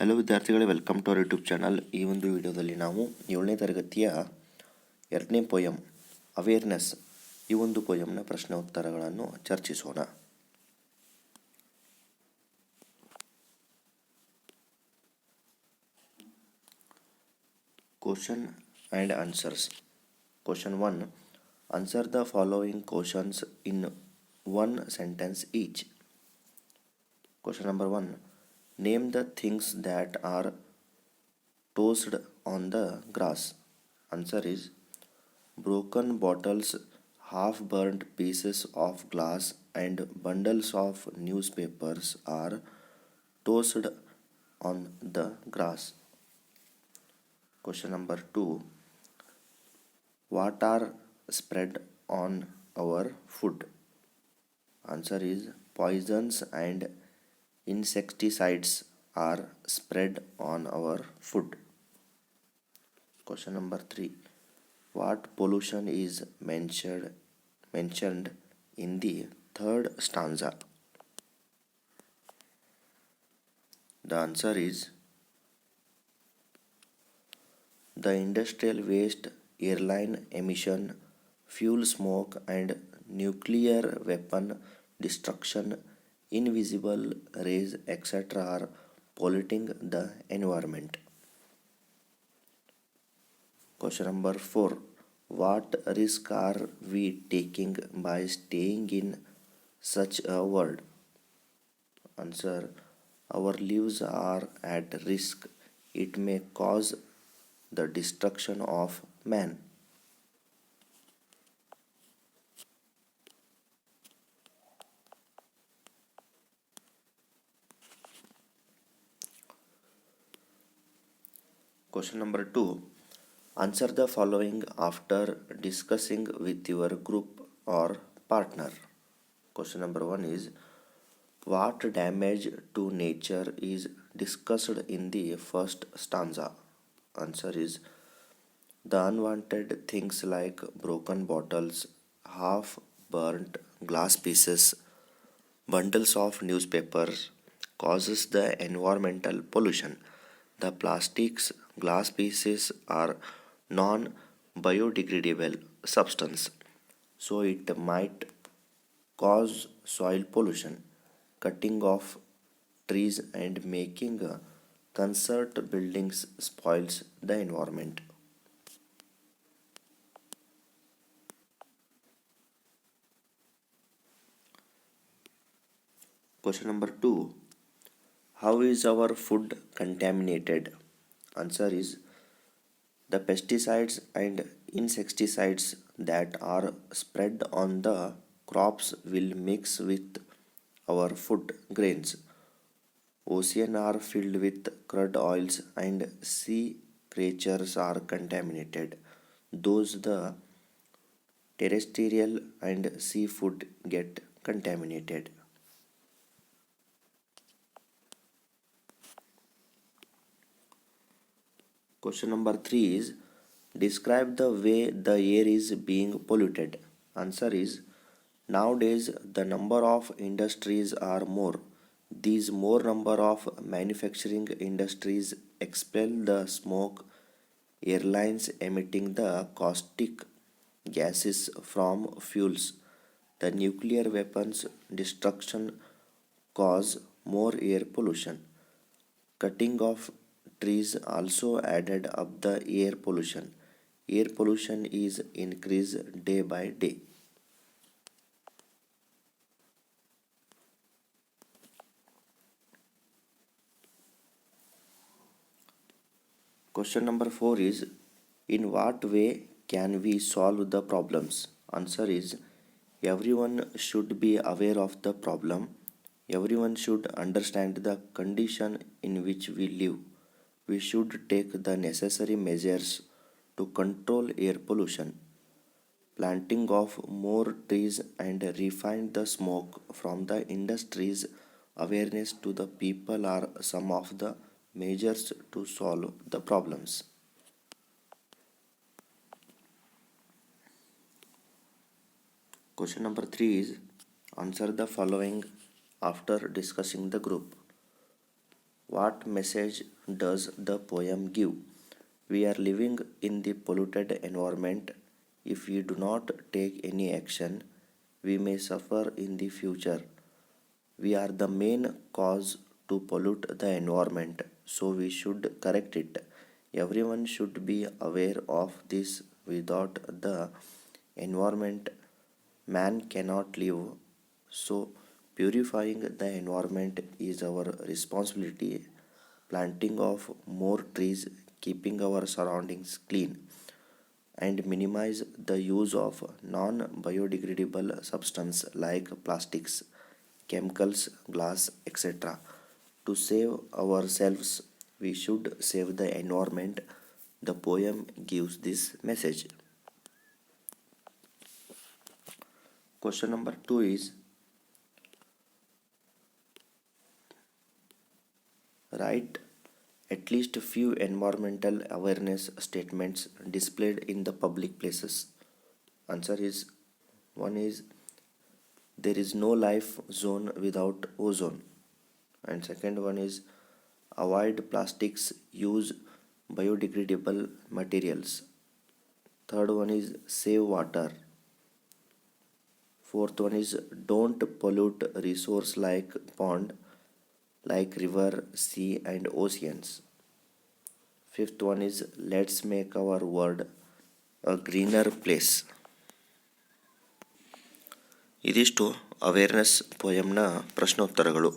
Hello ವಿದ್ಯಾರ್ಥಿಗಳೇ, welcome to our YouTube channel. ಈ ಒಂದು ವಿಡಿಯೋದಲ್ಲಿ ನಾವು 7ನೇ ತರಗತಿಯ 2ನೇ ಪೋಯಮ್ ಅವೇರ್ನೆಸ್ ಈ ಒಂದು ಪೋಯಮ್ನ ಪ್ರಶ್ನೆ ಉತ್ತರಗಳನ್ನು ಚರ್ಚಿಸೋಣ. Question and answers. Question 1. Answer the following questions in one sentence each. Question number 1. Name the things that are tossed on the grass. Answer is broken bottles, half-burnt pieces of glass and bundles of newspapers are tossed on the grass. Question number 2. What are spread on our food? Answer is poisons and insecticides are spread on our food. Question number 3. What pollution is mentioned in the third stanza? The answer is the industrial waste, airline emission, fuel smoke and nuclear weapon destruction, invisible rays, etc. are polluting the environment. Question number 4. What risk are we taking by staying in such a world? Answer. Our lives are at risk. It may cause the destruction of man. Question number 2. Answer the following after discussing with your group or partner. Question number 1 is, what damage to nature is discussed in the first stanza? Answer is the unwanted things like broken bottles, half burnt glass pieces, bundles of newspapers causes the environmental pollution. The plastics glass pieces are non-biodegradable substance, so it might cause soil pollution. Cutting off trees and making concert buildings spoils the environment. Question number 2. How is our food contaminated? Answer is the pesticides and insecticides that are spread on the crops will mix with our food grains. Oceans are filled with crude oils and sea creatures are contaminated. Those the terrestrial and seafood get contaminated. Question number 3 is, describe the way the air is being polluted. Answer is nowadays the number of industries are more. These more number of manufacturing industries expel the smoke, airlines emitting the caustic gases from fuels. The nuclear weapons destruction cause more air pollution. Cutting off trees also added up the air pollution. Air pollution is increased day by day. Question number 4 is, in what way can we solve the problems? Answer is everyone should be aware of the problem. Everyone should understand the condition in which we live. We should take the necessary measures to control air pollution. Planting of more trees and refine the smoke from the industries, awareness to the people are some of the measures to solve the problems. Question number 3 is, answer the following after discussing the group. What message does the poem give? We are living in the polluted environment. If we do not take any action, we may suffer in the future. We are the main cause to pollute the environment, so we should correct it. Everyone should be aware of this. Without the environment, man cannot live. So, purifying the environment is our responsibility. Planting of more trees, keeping our surroundings clean, and minimize the use of non biodegradable substances like plastics, chemicals, glass, etc. To save ourselves, we should save the environment. The poem gives this message. Question number 2 is write at least a few environmental awareness statements displayed in the public places. Answer is one is there is no life zone without ozone, and second one is avoid plastics, use biodegradable materials. Third one is save water. Fourth one is don't pollute resource like pond, like river, sea and oceans. Fifth one is let's make our world a greener place. ಇದಿಷ್ಟು awareness ಪೋಯಮ್ನ ಪ್ರಶ್ನೋತ್ತರಗಳು.